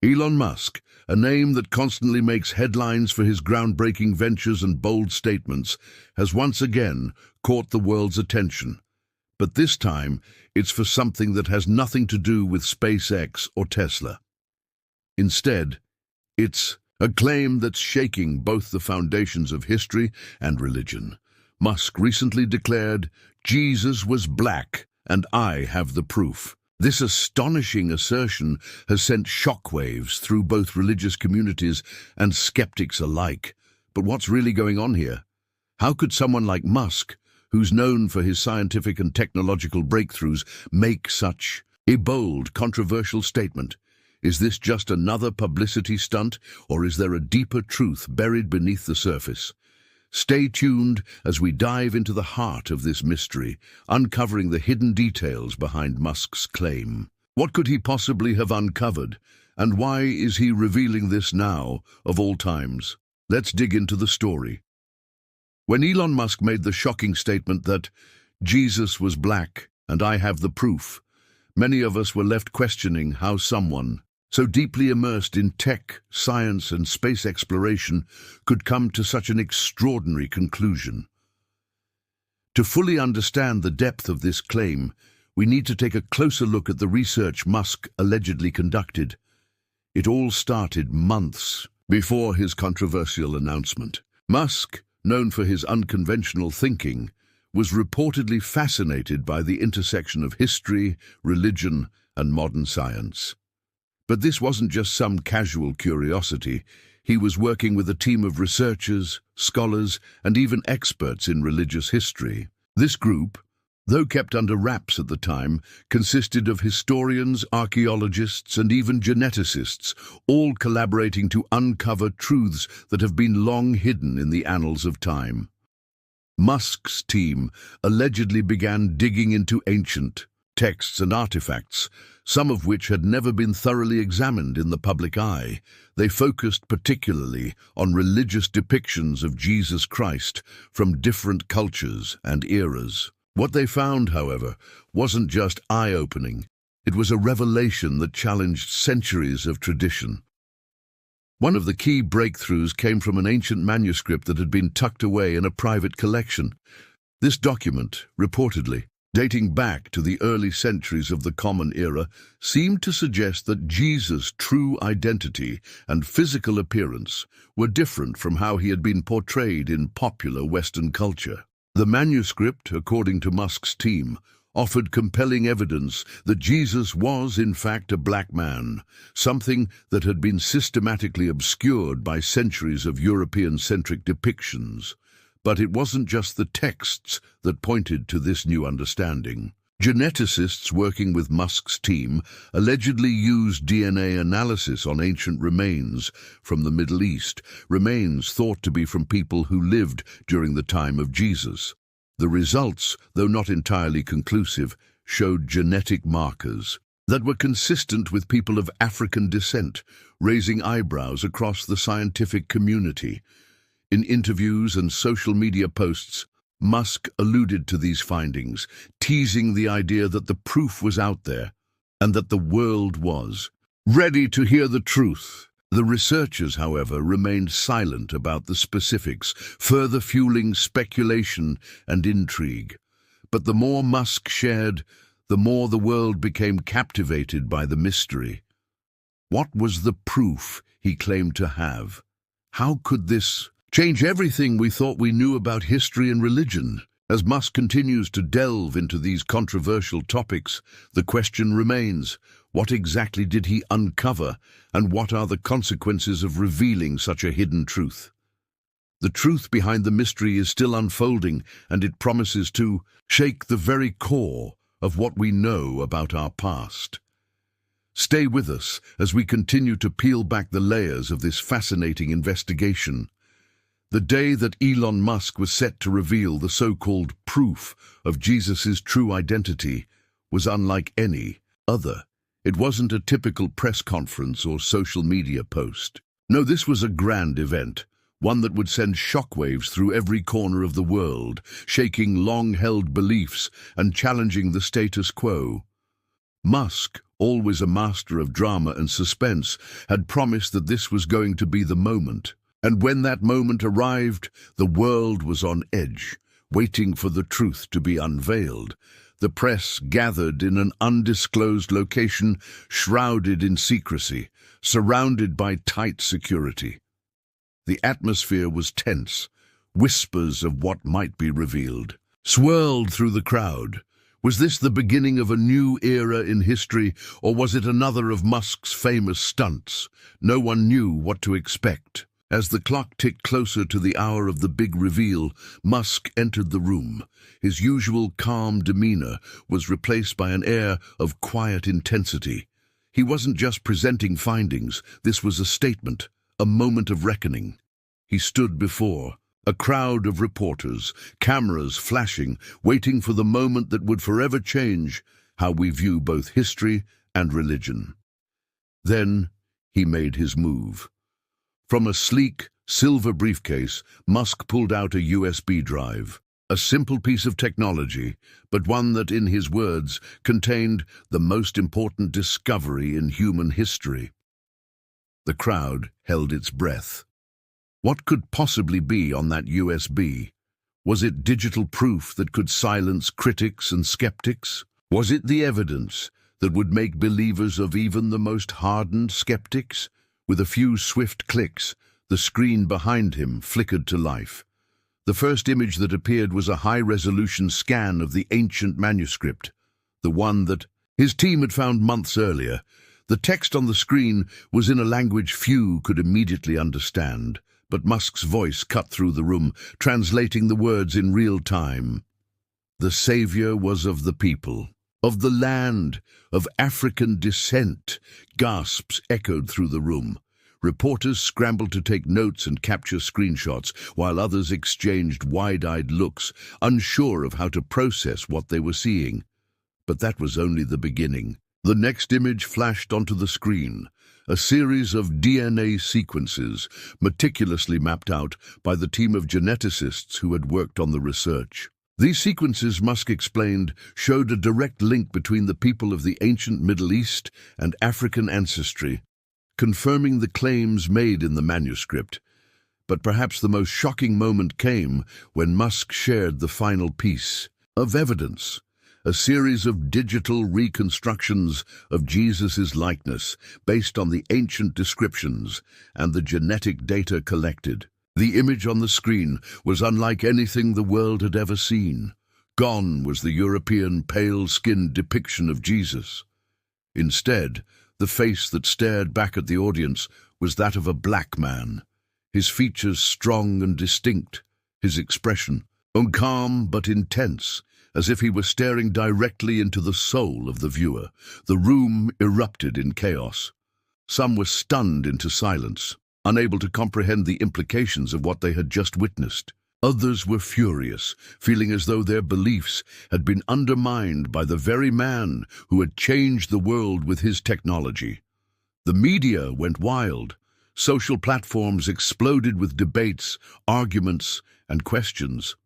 Elon Musk, a name that constantly makes headlines for his groundbreaking ventures and bold statements, has once again caught the world's attention. But this time, it's for something that has nothing to do with SpaceX or Tesla. Instead, it's a claim that's shaking both the foundations of history and religion. Musk recently declared, "Jesus was black, and I have the proof." This astonishing assertion has sent shockwaves through both religious communities and skeptics alike. But what's really going on here? How could someone like Musk, who's known for his scientific and technological breakthroughs, make such a bold, controversial statement? Is this just another publicity stunt, or is there a deeper truth buried beneath the surface? Stay tuned as we dive into the heart of this mystery, uncovering the hidden details behind Musk's claim. What could he possibly have uncovered, and why is he revealing this now, of all times? Let's dig into the story. When Elon Musk made the shocking statement that Jesus was black, and I have the proof, many of us were left questioning how someone so deeply immersed in tech, science, and space exploration could come to such an extraordinary conclusion. To fully understand the depth of this claim, we need to take a closer look at the research Musk allegedly conducted. It all started months before his controversial announcement. Musk, known for his unconventional thinking, was reportedly fascinated by the intersection of history, religion, and modern science. But this wasn't just some casual curiosity. He was working with a team of researchers, scholars, and even experts in religious history. This group, though kept under wraps at the time, consisted of historians, archaeologists, and even geneticists, all collaborating to uncover truths that have been long hidden in the annals of time. Musk's team allegedly began digging into ancient texts and artifacts, some of which had never been thoroughly examined in the public eye. They focused particularly on religious depictions of Jesus Christ from different cultures and eras. What they found, however, wasn't just eye-opening. It was a revelation that challenged centuries of tradition. One of the key breakthroughs came from an ancient manuscript that had been tucked away in a private collection. This document, reportedly dating back to the early centuries of the Common Era, seemed to suggest that Jesus' true identity and physical appearance were different from how he had been portrayed in popular Western culture. The manuscript, according to Musk's team, offered compelling evidence that Jesus was, in fact, a black man, something that had been systematically obscured by centuries of European-centric depictions. But it wasn't just the texts that pointed to this new understanding. Geneticists working with Musk's team allegedly used DNA analysis on ancient remains from the Middle East, remains thought to be from people who lived during the time of Jesus. The results, though not entirely conclusive, showed genetic markers that were consistent with people of African descent, raising eyebrows across the scientific community. In interviews and social media posts, Musk alluded to these findings, teasing the idea that the proof was out there and that the world was ready to hear the truth. The researchers, however, remained silent about the specifics, further fueling speculation and intrigue. But the more Musk shared, the more the world became captivated by the mystery. What was the proof he claimed to have? How could this change everything we thought we knew about history and religion? As Musk continues to delve into these controversial topics, the question remains, what exactly did he uncover, and what are the consequences of revealing such a hidden truth? The truth behind the mystery is still unfolding, and it promises to shake the very core of what we know about our past. Stay with us as we continue to peel back the layers of this fascinating investigation. The day that Elon Musk was set to reveal the so-called proof of Jesus' true identity was unlike any other. It wasn't a typical press conference or social media post. No, this was a grand event, one that would send shockwaves through every corner of the world, shaking long-held beliefs and challenging the status quo. Musk, always a master of drama and suspense, had promised that this was going to be the moment. And when that moment arrived, the world was on edge, waiting for the truth to be unveiled. The press gathered in an undisclosed location, shrouded in secrecy, surrounded by tight security. The atmosphere was tense. Whispers of what might be revealed swirled through the crowd. Was this the beginning of a new era in history, or was it another of Musk's famous stunts? No one knew what to expect. As the clock ticked closer to the hour of the big reveal, Musk entered the room. His usual calm demeanor was replaced by an air of quiet intensity. He wasn't just presenting findings. This was a statement, a moment of reckoning. He stood before a crowd of reporters, cameras flashing, waiting for the moment that would forever change how we view both history and religion. Then he made his move. From a sleek, silver briefcase, Musk pulled out a USB drive. A simple piece of technology, but one that, in his words, contained the most important discovery in human history. The crowd held its breath. What could possibly be on that USB? Was it digital proof that could silence critics and skeptics? Was it the evidence that would make believers of even the most hardened skeptics? With a few swift clicks, the screen behind him flickered to life. The first image that appeared was a high-resolution scan of the ancient manuscript, the one that his team had found months earlier. The text on the screen was in a language few could immediately understand, but Musk's voice cut through the room, translating the words in real time. The Savior was of the people, of the land, of African descent. Gasps echoed through the room. Reporters scrambled to take notes and capture screenshots, while others exchanged wide-eyed looks, unsure of how to process what they were seeing. But that was only the beginning. The next image flashed onto the screen, a series of DNA sequences meticulously mapped out by the team of geneticists who had worked on the research. These sequences, Musk explained, showed a direct link between the people of the ancient Middle East and African ancestry, confirming the claims made in the manuscript. But perhaps the most shocking moment came when Musk shared the final piece of evidence. A series of digital reconstructions of Jesus' likeness based on the ancient descriptions and the genetic data collected. The image on the screen was unlike anything the world had ever seen. Gone was the European pale-skinned depiction of Jesus. Instead, the face that stared back at the audience was that of a black man, his features strong and distinct, his expression calm but intense, as if he were staring directly into the soul of the viewer. The room erupted in chaos. Some were stunned into silence, unable to comprehend the implications of what they had just witnessed. Others were furious, feeling as though their beliefs had been undermined by the very man who had changed the world with his technology. The media went wild. Social platforms exploded with debates, arguments, and questions.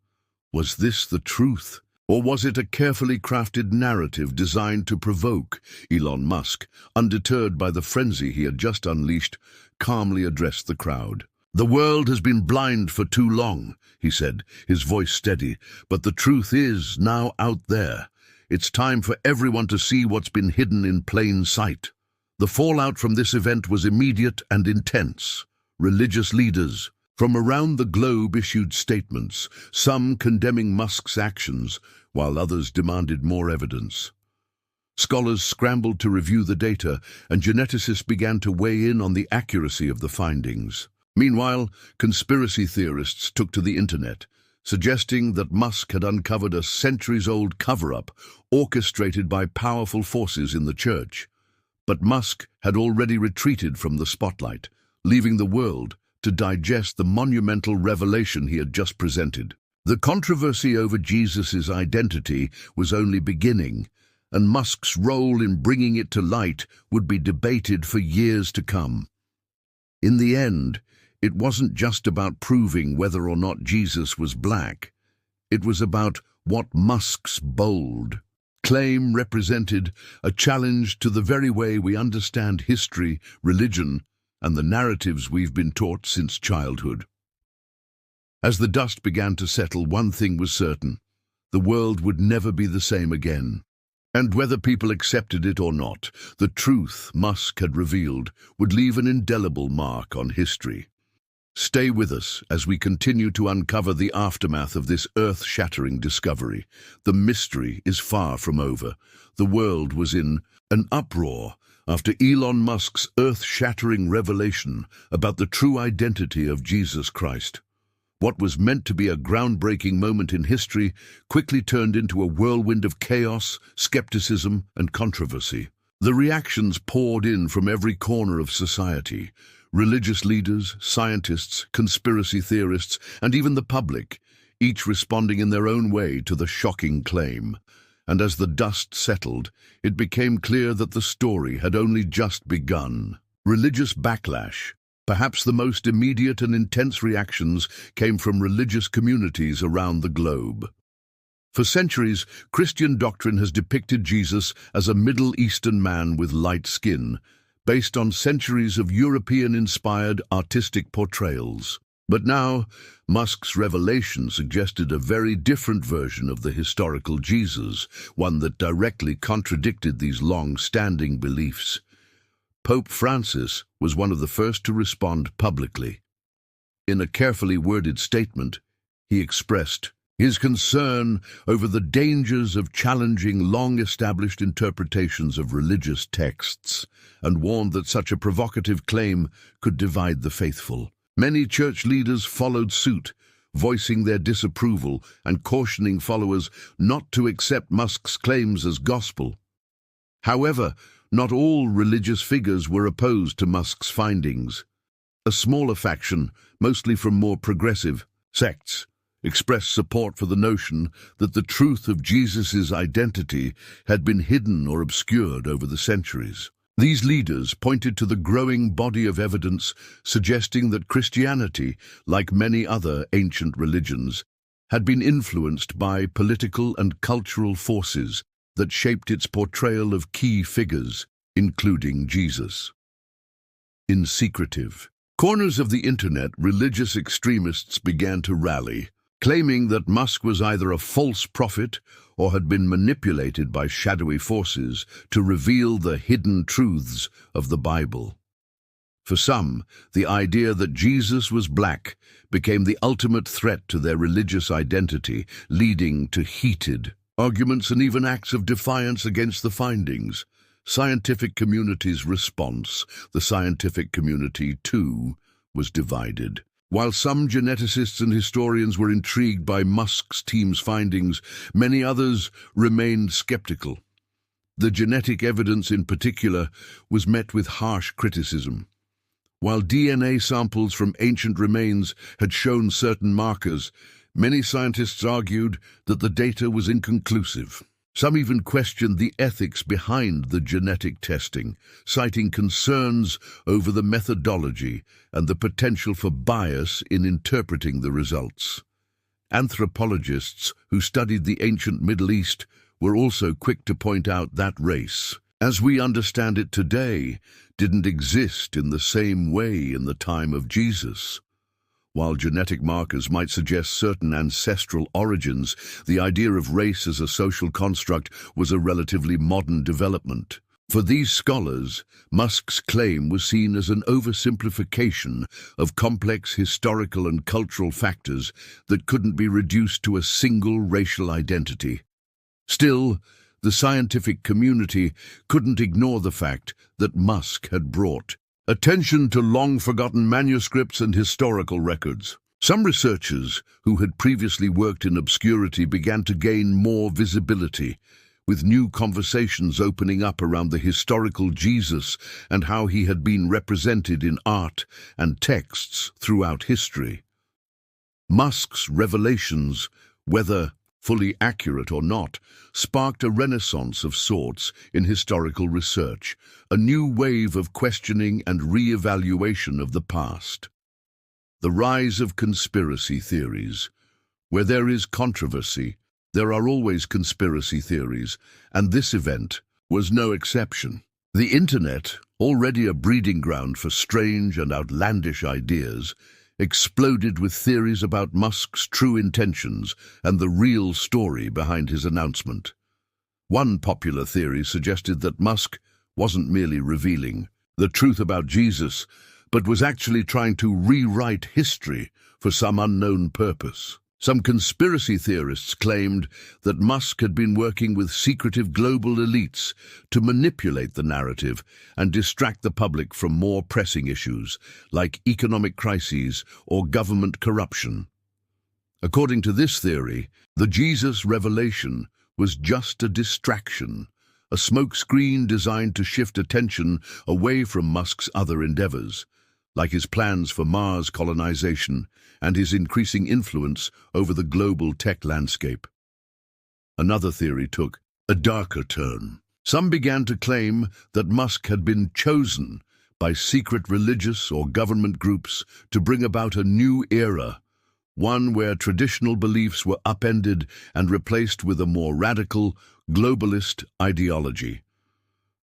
Was this the truth? Or was it a carefully crafted narrative designed to provoke? Elon Musk, undeterred by the frenzy he had just unleashed, calmly addressed the crowd. "The world has been blind for too long," he said, his voice steady, "but the truth is now out there. It's time for everyone to see what's been hidden in plain sight." The fallout from this event was immediate and intense. Religious leaders from around the globe issued statements, some condemning Musk's actions, while others demanded more evidence. Scholars scrambled to review the data, and geneticists began to weigh in on the accuracy of the findings. Meanwhile, conspiracy theorists took to the internet, suggesting that Musk had uncovered a centuries-old cover-up orchestrated by powerful forces in the church. But Musk had already retreated from the spotlight, leaving the world to digest the monumental revelation he had just presented. The controversy over Jesus' identity was only beginning, and Musk's role in bringing it to light would be debated for years to come. In the end, it wasn't just about proving whether or not Jesus was black. It was about what Musk's bold claim represented a challenge to the very way we understand history, religion, and the narratives we've been taught since childhood. As the dust began to settle, one thing was certain: the world would never be the same again. And whether people accepted it or not, the truth Musk had revealed would leave an indelible mark on history. Stay with us as we continue to uncover the aftermath of this earth-shattering discovery. The mystery is far from over. The world was in an uproar after Elon Musk's earth-shattering revelation about the true identity of Jesus Christ. What was meant to be a groundbreaking moment in history quickly turned into a whirlwind of chaos, skepticism, and controversy. The reactions poured in from every corner of society: religious leaders, scientists, conspiracy theorists, and even the public, each responding in their own way to the shocking claim. And as the dust settled, it became clear that the story had only just begun. Religious backlash. Perhaps the most immediate and intense reactions came from religious communities around the globe. For centuries, Christian doctrine has depicted Jesus as a Middle Eastern man with light skin, based on centuries of European-inspired artistic portrayals. But now, Musk's revelation suggested a very different version of the historical Jesus, one that directly contradicted these long-standing beliefs. Pope Francis was one of the first to respond publicly. In a carefully worded statement, he expressed his concern over the dangers of challenging long-established interpretations of religious texts, and warned that such a provocative claim could divide the faithful. Many church leaders followed suit, voicing their disapproval and cautioning followers not to accept Musk's claims as gospel. However, not all religious figures were opposed to Musk's findings. A smaller faction, mostly from more progressive sects, expressed support for the notion that the truth of Jesus' identity had been hidden or obscured over the centuries. These leaders pointed to the growing body of evidence suggesting that Christianity, like many other ancient religions, had been influenced by political and cultural forces that shaped its portrayal of key figures, including Jesus. In secretive corners of the internet, religious extremists began to rally, claiming that Musk was either a false prophet or had been manipulated by shadowy forces to reveal the hidden truths of the Bible. For some, the idea that Jesus was black became the ultimate threat to their religious identity, leading to heated arguments and even acts of defiance against the findings. Scientific community's response. The scientific community, too, was divided. While some geneticists and historians were intrigued by Musk's team's findings, many others remained skeptical. The genetic evidence in particular was met with harsh criticism. While DNA samples from ancient remains had shown certain markers, many scientists argued that the data was inconclusive. Some even questioned the ethics behind the genetic testing, citing concerns over the methodology and the potential for bias in interpreting the results. Anthropologists who studied the ancient Middle East were also quick to point out that race, as we understand it today, didn't exist in the same way in the time of Jesus. While genetic markers might suggest certain ancestral origins, the idea of race as a social construct was a relatively modern development. For these scholars, Musk's claim was seen as an oversimplification of complex historical and cultural factors that couldn't be reduced to a single racial identity. Still, the scientific community couldn't ignore the fact that Musk had brought attention to long-forgotten manuscripts and historical records. Some researchers who had previously worked in obscurity began to gain more visibility, with new conversations opening up around the historical Jesus and how he had been represented in art and texts throughout history. Musk's revelations, whether fully accurate or not, sparked a renaissance of sorts in historical research, a new wave of questioning and re-evaluation of the past. The rise of conspiracy theories. Where there is controversy, There are always conspiracy theories, and this event was no exception. The internet, already a breeding ground for strange and outlandish ideas, exploded with theories about Musk's true intentions and the real story behind his announcement. One popular theory suggested that Musk wasn't merely revealing the truth about Jesus, but was actually trying to rewrite history for some unknown purpose. Some conspiracy theorists claimed that Musk had been working with secretive global elites to manipulate the narrative and distract the public from more pressing issues like economic crises or government corruption. According to this theory, the Jesus revelation was just a distraction, a smokescreen designed to shift attention away from Musk's other endeavors, like his plans for Mars colonization and his increasing influence over the global tech landscape. Another theory took a darker turn. Some began to claim that Musk had been chosen by secret religious or government groups to bring about a new era, one where traditional beliefs were upended and replaced with a more radical, globalist ideology.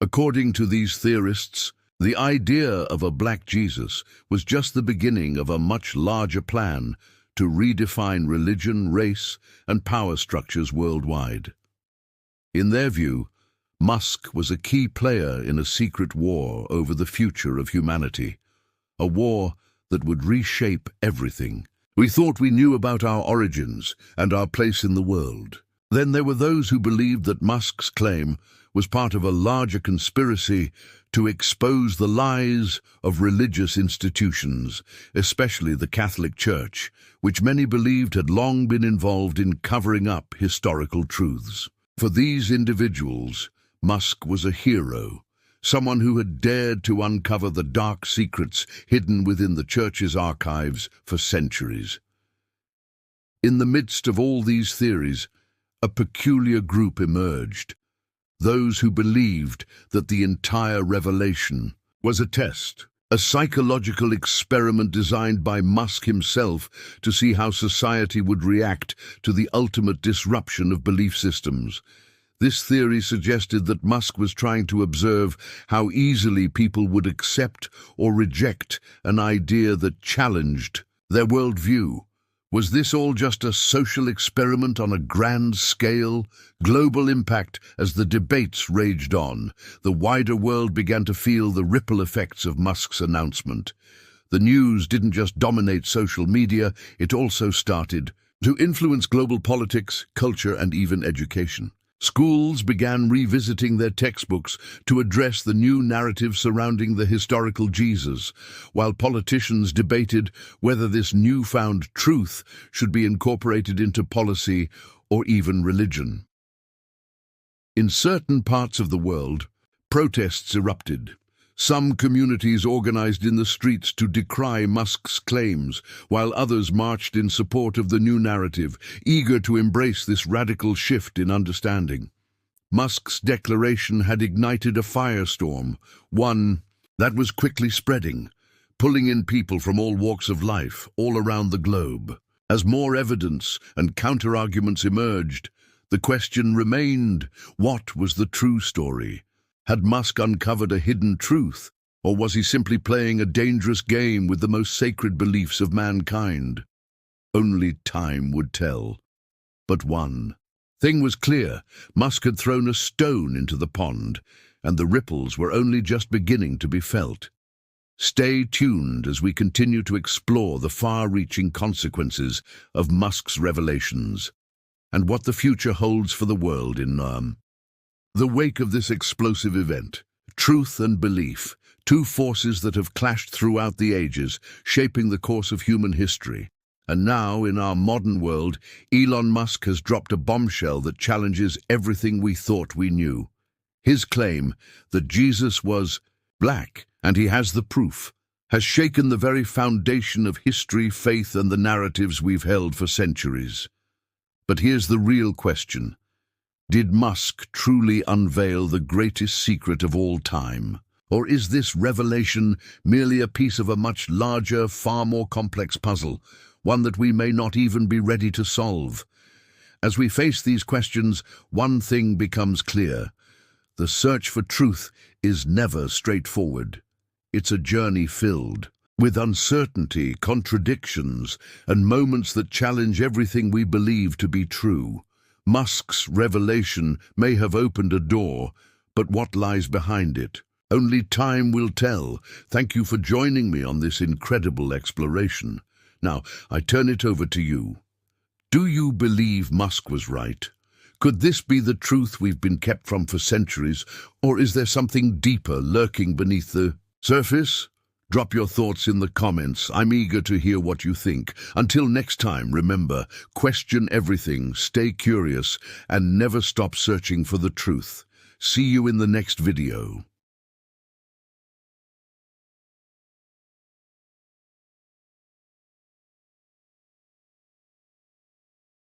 According to these theorists, the idea of a black Jesus was just the beginning of a much larger plan to redefine religion, race, and power structures worldwide. In their view, Musk was a key player in a secret war over the future of humanity, a war that would reshape everything. We thought we knew about our origins and our place in the world. Then there were those who believed that Musk's claim was part of a larger conspiracy to expose the lies of religious institutions, especially the Catholic Church, which many believed had long been involved in covering up historical truths. For these individuals, Musk was a hero, someone who had dared to uncover the dark secrets hidden within the Church's archives for centuries. In the midst of all these theories, a peculiar group emerged. Those who believed that the entire revelation was a test, a psychological experiment designed by Musk himself to see how society would react to the ultimate disruption of belief systems. This theory suggested that Musk was trying to observe how easily people would accept or reject an idea that challenged their worldview. Was this all just a social experiment on a grand scale? Global impact. As the debates raged on, the wider world began to feel the ripple effects of Musk's announcement. The news didn't just dominate social media, it also started to influence global politics, culture, and even education. Schools began revisiting their textbooks to address the new narrative surrounding the historical Jesus, while politicians debated whether this newfound truth should be incorporated into policy or even religion. In certain parts of the world, protests erupted. Some communities organized in the streets to decry Musk's claims, while others marched in support of the new narrative, eager to embrace this radical shift in understanding. Musk's declaration had ignited a firestorm, one that was quickly spreading, pulling in people from all walks of life, all around the globe. As more evidence and counter-arguments emerged, the question remained, what was the true story? Had Musk uncovered a hidden truth, or was he simply playing a dangerous game with the most sacred beliefs of mankind? Only time would tell. But one thing was clear: Musk had thrown a stone into the pond, and the ripples were only just beginning to be felt. Stay tuned as we continue to explore the far-reaching consequences of Musk's revelations, and what the future holds for the world in the wake of this explosive event. Truth and belief, two forces that have clashed throughout the ages, shaping the course of human history. And now, in our modern world, Elon Musk has dropped a bombshell that challenges everything we thought we knew. His claim that Jesus was black, and he has the proof, has shaken the very foundation of history, faith, and the narratives we've held for centuries. But here's the real question. Did Musk truly unveil the greatest secret of all time? Or is this revelation merely a piece of a much larger, far more complex puzzle, one that we may not even be ready to solve? As we face these questions, one thing becomes clear. The search for truth is never straightforward. It's a journey filled with uncertainty, contradictions, and moments that challenge everything we believe to be true. Musk's revelation may have opened a door, but what lies behind it? Only time will tell. Thank you for joining me on this incredible exploration. Now, I turn it over to you. Do you believe Musk was right? Could this be the truth we've been kept from for centuries, or is there something deeper lurking beneath the surface? Drop your thoughts in the comments. I'm eager to hear what you think. Until next time, remember, question everything, stay curious, and never stop searching for the truth. See you in the next video.